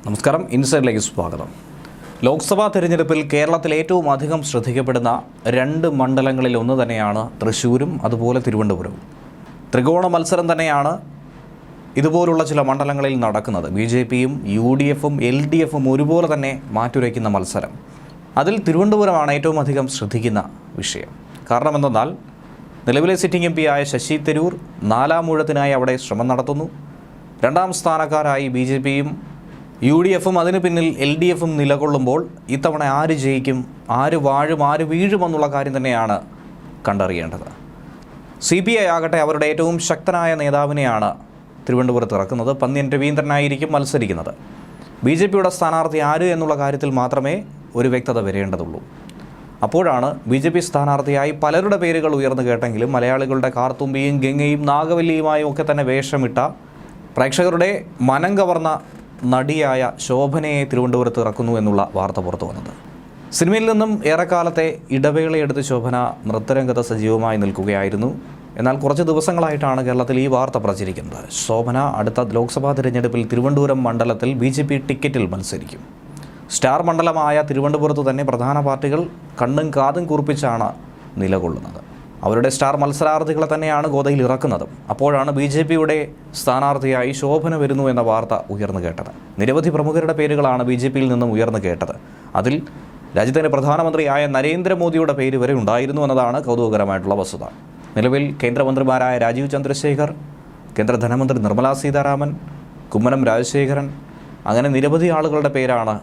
നമസ്കാരം, ഇൻസൈഡിലേക്ക് സ്വാഗതം. ലോക്സഭാ തെരഞ്ഞെടുപ്പിൽ കേരളത്തിൽ ഏറ്റവും അധികം ശ്രദ്ധിക്കപ്പെടുന്ന രണ്ട് മണ്ഡലങ്ങളിൽ ഒന്ന് തന്നെയാണ് തൃശ്ശൂരും അതുപോലെ തിരുവനന്തപുരവും. ത്രികോണ മത്സരം തന്നെയാണ് ഇതുപോലുള്ള ചില മണ്ഡലങ്ങളിൽ നടക്കുന്നത്. BJPയും UDFും LDFും ഒരുപോലെ തന്നെ മാറ്റുരയ്ക്കുന്ന മത്സരം. അതിൽ തിരുവനന്തപുരമാണ് ഏറ്റവും അധികം ശ്രദ്ധിക്കുന്ന വിഷയം. കാരണം എന്തെന്നാൽ നിലവിലെ സിറ്റിംഗ് MP ആയ ശശി തരൂർ 4ാം ഊഴത്തിനായി അവിടെ ശ്രമം നടത്തുന്നു. 2ാം സ്ഥാനക്കാരായി BJPയും UDFും അതിന് പിന്നിൽ LDFും നിലകൊള്ളുമ്പോൾ ഇത്തവണ ആര് ജയിക്കും, ആര് വാഴും, ആര് വീഴുമെന്നുള്ള കാര്യം തന്നെയാണ് കണ്ടറിയേണ്ടത്. CPI ആകട്ടെ അവരുടെ ഏറ്റവും ശക്തനായ നേതാവിനെയാണ് തിരുവനന്തപുരത്ത് ഇറക്കുന്നത്. പന്ന്യൻ രവീന്ദ്രനായിരിക്കും മത്സരിക്കുന്നത്. BJPയുടെ സ്ഥാനാർത്ഥി ആര് എന്നുള്ള കാര്യത്തിൽ മാത്രമേ ഒരു വ്യക്തത വരേണ്ടതുള്ളൂ. അപ്പോഴാണ് BJP സ്ഥാനാർത്ഥിയായി പലരുടെ പേരുകൾ ഉയർന്നു കേട്ടെങ്കിലും മലയാളികളുടെ കാർത്തുമ്പിയും ഗംഗയും നാഗവല്ലിയുമായും ഒക്കെ തന്നെ വേഷമിട്ട പ്രേക്ഷകരുടെ മനം കവർന്ന നടിയായ ശോഭനയെ തിരുവനന്തപുരത്ത് ഇറക്കുന്നു എന്നുള്ള വാർത്ത പുറത്തു വന്നത്. സിനിമയിൽ നിന്നും ഏറെക്കാലത്തെ ഇടവേളയെടുത്ത് ശോഭന നൃത്തരംഗത്ത് സജീവമായി നിൽക്കുകയായിരുന്നു. എന്നാൽ കുറച്ച് ദിവസങ്ങളായിട്ടാണ് കേരളത്തിൽ ഈ വാർത്ത പ്രചരിക്കുന്നത്. ശോഭന അടുത്ത ലോക്സഭാ തിരഞ്ഞെടുപ്പിൽ തിരുവനന്തപുരം മണ്ഡലത്തിൽ BJP ടിക്കറ്റിൽ മത്സരിക്കും. സ്റ്റാർ മണ്ഡലമായ തിരുവനന്തപുരത്ത് തന്നെ പ്രധാന പാർട്ടികൾ കണ്ണും കാതും കുറിപ്പിച്ചാണ് നിലകൊള്ളുന്നത്. അവരുടെ സ്റ്റാർ മത്സരാർത്ഥികളെ തന്നെയാണ് ഗോതയിൽ ഇറക്കുന്നതും. അപ്പോഴാണ് BJPയുടെ സ്ഥാനാർത്ഥിയായി ശോഭന വരുന്നു എന്ന വാർത്ത ഉയർന്നു കേട്ടത്. നിരവധി പ്രമുഖരുടെ പേരുകളാണ് BJPയിൽ നിന്നും ഉയർന്നു കേട്ടത്. അതിൽ രാജ്യത്തിൻ്റെ പ്രധാനമന്ത്രിയായ നരേന്ദ്രമോദിയുടെ പേര് വരെ ഉണ്ടായിരുന്നു എന്നതാണ് കൗതുകകരമായിട്ടുള്ള വസ്തുത. നിലവിൽ കേന്ദ്രമന്ത്രിമാരായ രാജീവ് ചന്ദ്രശേഖർ, കേന്ദ്ര ധനമന്ത്രി നിർമ്മലാ സീതാരാമൻ, കുമ്മനം രാജശേഖരൻ, അങ്ങനെ നിരവധി ആളുകളുടെ പേരാണ്,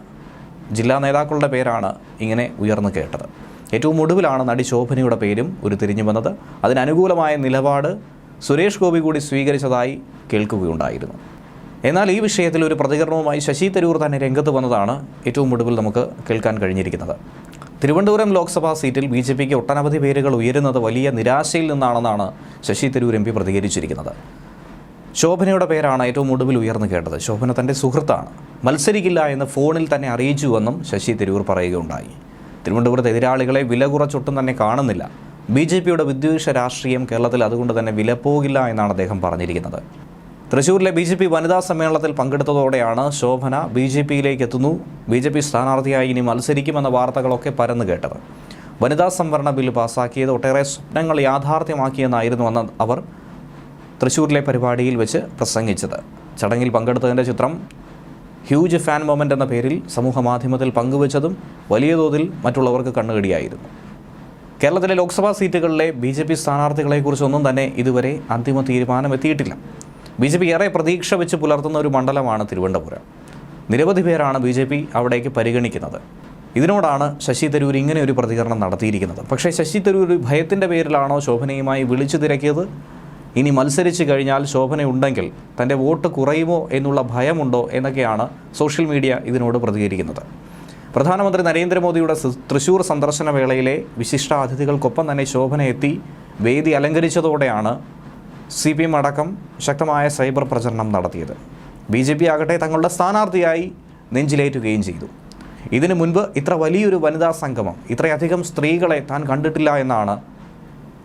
ജില്ലാ നേതാക്കളുടെ പേരാണ് ഇങ്ങനെ ഉയർന്നു കേട്ടത്. ഏറ്റവും ഒടുവിലാണ് നടി ശോഭനയുടെ പേരും ഉരുത്തിരിഞ്ഞു വന്നത്. അതിനനുകൂലമായ നിലപാട് സുരേഷ് ഗോപി കൂടി സ്വീകരിച്ചതായി കേൾക്കുകയുണ്ടായിരുന്നു. എന്നാൽ ഈ വിഷയത്തിൽ ഒരു പ്രതികരണവുമായി ശശി തരൂർ തന്നെ രംഗത്ത് വന്നതാണ് ഏറ്റവും ഒടുവിൽ നമുക്ക് കേൾക്കാൻ കഴിഞ്ഞിരിക്കുന്നത്. തിരുവനന്തപുരം ലോക്സഭാ സീറ്റിൽ BJPക്ക് ഒട്ടനവധി പേരുകൾ ഉയരുന്നത് വലിയ നിരാശയിൽ നിന്നാണെന്നാണ് ശശി തരൂർ MP പ്രതികരിച്ചിരിക്കുന്നത്. ശോഭനയുടെ പേരാണ് ഏറ്റവും ഒടുവിൽ ഉയർന്നു കേട്ടത്. ശോഭന തൻ്റെ സുഹൃത്താണ്, മത്സരിക്കില്ല എന്ന് ഫോണിൽ തന്നെ അറിയിച്ചുവെന്നും ശശി തരൂർ പറയുകയുണ്ടായി. തിരുവനന്തപുരത്ത് എതിരാളികളെ വില കുറച്ചൊട്ടും തന്നെ കാണുന്നില്ല. BJPയുടെ വിദ്വേഷ രാഷ്ട്രീയം കേരളത്തിൽ അതുകൊണ്ട് തന്നെ വിലപ്പോകില്ല എന്നാണ് അദ്ദേഹം പറഞ്ഞിരിക്കുന്നത്. തൃശ്ശൂരിലെ BJP വനിതാ സമ്മേളനത്തിൽ പങ്കെടുത്തതോടെയാണ് ശോഭന BJPയിലേക്ക് എത്തുന്നു, BJP സ്ഥാനാർത്ഥിയായി ഇനി മത്സരിക്കുമെന്ന വാർത്തകളൊക്കെ പരന്നു കേട്ടത്. വനിതാ സംവരണ ബില്ല് പാസ്സാക്കിയത് ഒട്ടേറെ സ്വപ്നങ്ങൾ യാഥാർത്ഥ്യമാക്കിയെന്നായിരുന്നു അന്ന് അവർ തൃശ്ശൂരിലെ പരിപാടിയിൽ വെച്ച് പ്രസംഗിച്ചത്. ചടങ്ങിൽ പങ്കെടുത്തതിൻ്റെ ചിത്രം ഹ്യൂജ് ഫാൻ മൊമെൻ്റ് എന്ന പേരിൽ സമൂഹ മാധ്യമത്തിൽ പങ്കുവച്ചതും വലിയ തോതിൽ മറ്റുള്ളവർക്ക് കണ്ണുകടിയായിരുന്നു. കേരളത്തിലെ ലോക്സഭാ സീറ്റുകളിലെ BJP സ്ഥാനാർത്ഥികളെക്കുറിച്ചൊന്നും തന്നെ ഇതുവരെ അന്തിമ തീരുമാനം എത്തിയിട്ടില്ല. BJP ഏറെ പ്രതീക്ഷ വെച്ച് പുലർത്തുന്ന ഒരു മണ്ഡലമാണ് തിരുവനന്തപുരം. നിരവധി പേരാണ് BJP അവിടേക്ക് പരിഗണിക്കുന്നത്. ഇതിനോടാണ് ശശി തരൂർ ഇങ്ങനെ ഒരു പ്രതികരണം നടത്തിയിരിക്കുന്നത്. പക്ഷേ ശശി തരൂർ ഭയത്തിൻ്റെ പേരിലാണോ ശോഭനയുമായി വിളിച്ചു തിരക്കിയത്? ഇനി മത്സരിച്ച് കഴിഞ്ഞാൽ ശോഭനയുണ്ടെങ്കിൽ തൻ്റെ വോട്ട് കുറയുമോ എന്നുള്ള ഭയമുണ്ടോ എന്നൊക്കെയാണ് സോഷ്യൽ മീഡിയ ഇതിനോട് പ്രതികരിക്കുന്നത്. പ്രധാനമന്ത്രി നരേന്ദ്രമോദിയുടെ തൃശ്ശൂർ സന്ദർശന വേളയിലെ വിശിഷ്ടാതിഥികൾക്കൊപ്പം തന്നെ ശോഭന എത്തി വേദി അലങ്കരിച്ചതോടെയാണ് CPM അടക്കം ശക്തമായ സൈബർ പ്രചരണം നടത്തിയത്. BJP ആകട്ടെ തങ്ങളുടെ സ്ഥാനാർത്ഥിയായി നെഞ്ചിലേറ്റുകയും ചെയ്തു. ഇതിനു മുൻപ് ഇത്ര വലിയൊരു വനിതാ സംഗമം, ഇത്രയധികം സ്ത്രീകളെ താൻ കണ്ടിട്ടില്ല എന്നാണ്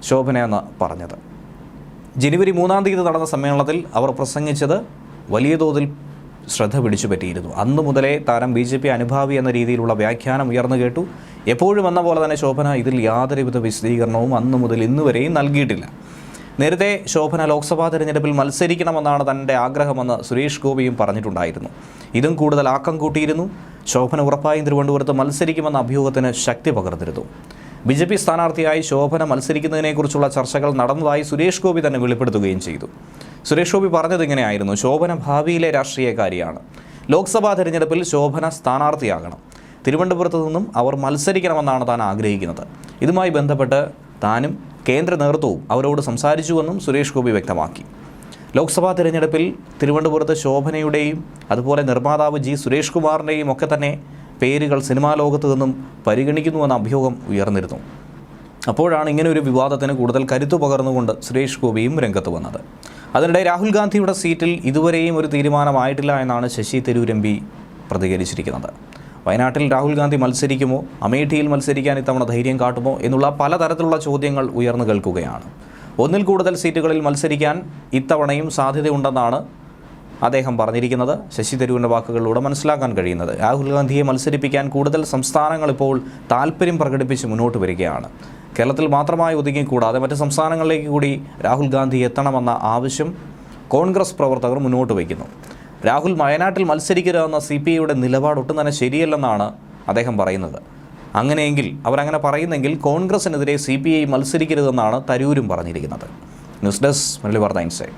ശോഭന എന്ന് പറഞ്ഞത്. ജനുവരി 3-ാം തീയതി നടന്ന സമ്മേളനത്തിൽ അവർ പ്രസംഗിച്ചത് വലിയ തോതിൽ ശ്രദ്ധ പിടിച്ചു പറ്റിയിരുന്നു. അന്നു മുതലേ താരം BJP അനുഭാവി എന്ന രീതിയിലുള്ള വ്യാഖ്യാനം ഉയർന്നു കേട്ടു. എപ്പോഴും എന്ന പോലെ തന്നെ ശോഭന ഇതിൽ യാതൊരുവിധ വിശദീകരണവും അന്നു മുതൽ ഇന്നുവരെയും നൽകിയിട്ടില്ല. നേരത്തെ ശോഭന ലോക്സഭാ തിരഞ്ഞെടുപ്പിൽ മത്സരിക്കണമെന്നാണ് തൻ്റെ ആഗ്രഹമെന്ന് സുരേഷ് ഗോപിയും പറഞ്ഞിട്ടുണ്ടായിരുന്നു. ഇതും കൂടുതൽ ആക്കം കൂട്ടിയിരുന്നു. ശോഭന ഉറപ്പായും തിരുവനന്തപുരത്ത് മത്സരിക്കുമെന്ന അഭ്യൂഹത്തിന് ശക്തി പകർന്നിരുന്നു. BJP സ്ഥാനാർത്ഥിയായി ശോഭന മത്സരിക്കുന്നതിനെക്കുറിച്ചുള്ള ചർച്ചകൾ നടന്നതായി സുരേഷ് ഗോപി തന്നെ വെളിപ്പെടുത്തുകയും ചെയ്തു. സുരേഷ് ഗോപി പറഞ്ഞത് ഇങ്ങനെയായിരുന്നു: ശോഭന ഭാവിയിലെ രാഷ്ട്രീയക്കാരിയാണ്. ലോക്സഭാ തിരഞ്ഞെടുപ്പിൽ ശോഭന സ്ഥാനാർത്ഥിയാകണം. തിരുവനന്തപുരത്ത് നിന്നും അവർ മത്സരിക്കണമെന്നാണ് താൻ ആഗ്രഹിക്കുന്നത്. ഇതുമായി ബന്ധപ്പെട്ട് താനും കേന്ദ്ര നേതൃത്വവും അവരോട് സംസാരിച്ചുവെന്നും സുരേഷ് ഗോപി വ്യക്തമാക്കി. ലോക്സഭാ തിരഞ്ഞെടുപ്പിൽ തിരുവനന്തപുരത്ത് ശോഭനയുടെയും അതുപോലെ നിർമ്മാതാവ് G സുരേഷ് കുമാറിൻ്റെയും ഒക്കെ തന്നെ പേരുകൾ സിനിമാ ലോകത്ത് നിന്നും പരിഗണിക്കുന്നുവെന്ന അഭ്യൂഹം ഉയർന്നിരുന്നു. അപ്പോഴാണ് ഇങ്ങനെ ഒരു വിവാദത്തിന് കൂടുതൽ കരുത്തു പകർന്നുകൊണ്ട് സുരേഷ് ഗോപിയും രംഗത്ത് വന്നത്. അതിനിടെ രാഹുൽ ഗാന്ധിയുടെ സീറ്റിൽ ഇതുവരെയും ഒരു തീരുമാനമായിട്ടില്ല എന്നാണ് ശശി തരൂർ MP പ്രതികരിച്ചിരിക്കുന്നത്. വയനാട്ടിൽ രാഹുൽ ഗാന്ധി മത്സരിക്കുമോ, അമേഠിയിൽ മത്സരിക്കാൻ ഇത്തവണ ധൈര്യം കാട്ടുമോ എന്നുള്ള പലതരത്തിലുള്ള ചോദ്യങ്ങൾ ഉയർന്നു കേൾക്കുകയാണ്. ഒന്നിൽ കൂടുതൽ സീറ്റുകളിൽ മത്സരിക്കാൻ ഇത്തവണയും സാധ്യതയുണ്ടെന്നാണ് അദ്ദേഹം പറഞ്ഞിരിക്കുന്നത്. ശശി തരൂരിൻ്റെ വാക്കുകളിലൂടെ മനസ്സിലാക്കാൻ കഴിയുന്നത് രാഹുൽ ഗാന്ധിയെ മത്സരിപ്പിക്കാൻ കൂടുതൽ സംസ്ഥാനങ്ങൾ ഇപ്പോൾ താല്പര്യം പ്രകടിപ്പിച്ച് മുന്നോട്ട് വരികയാണ്. കേരളത്തിൽ മാത്രമായി ഒതുങ്ങിക്കൂടാതെ മറ്റ് സംസ്ഥാനങ്ങളിലേക്ക് കൂടി രാഹുൽ ഗാന്ധി എത്തണമെന്ന ആവശ്യം കോൺഗ്രസ് പ്രവർത്തകർ മുന്നോട്ട് വയ്ക്കുന്നു. രാഹുൽ വയനാട്ടിൽ മത്സരിക്കരുതെന്ന CPIയുടെ നിലപാട് ഒട്ടും തന്നെ ശരിയല്ലെന്നാണ് അദ്ദേഹം പറയുന്നത്. അങ്ങനെയെങ്കിൽ അവരങ്ങനെ പറയുന്നെങ്കിൽ കോൺഗ്രസിനെതിരെ CPI മത്സരിക്കരുതെന്നാണ് തരൂരും പറഞ്ഞിരിക്കുന്നത്. ന്യൂസ് ഡെസ്ക് മലയാളി വാർത്ത ഇൻസൈഡ്.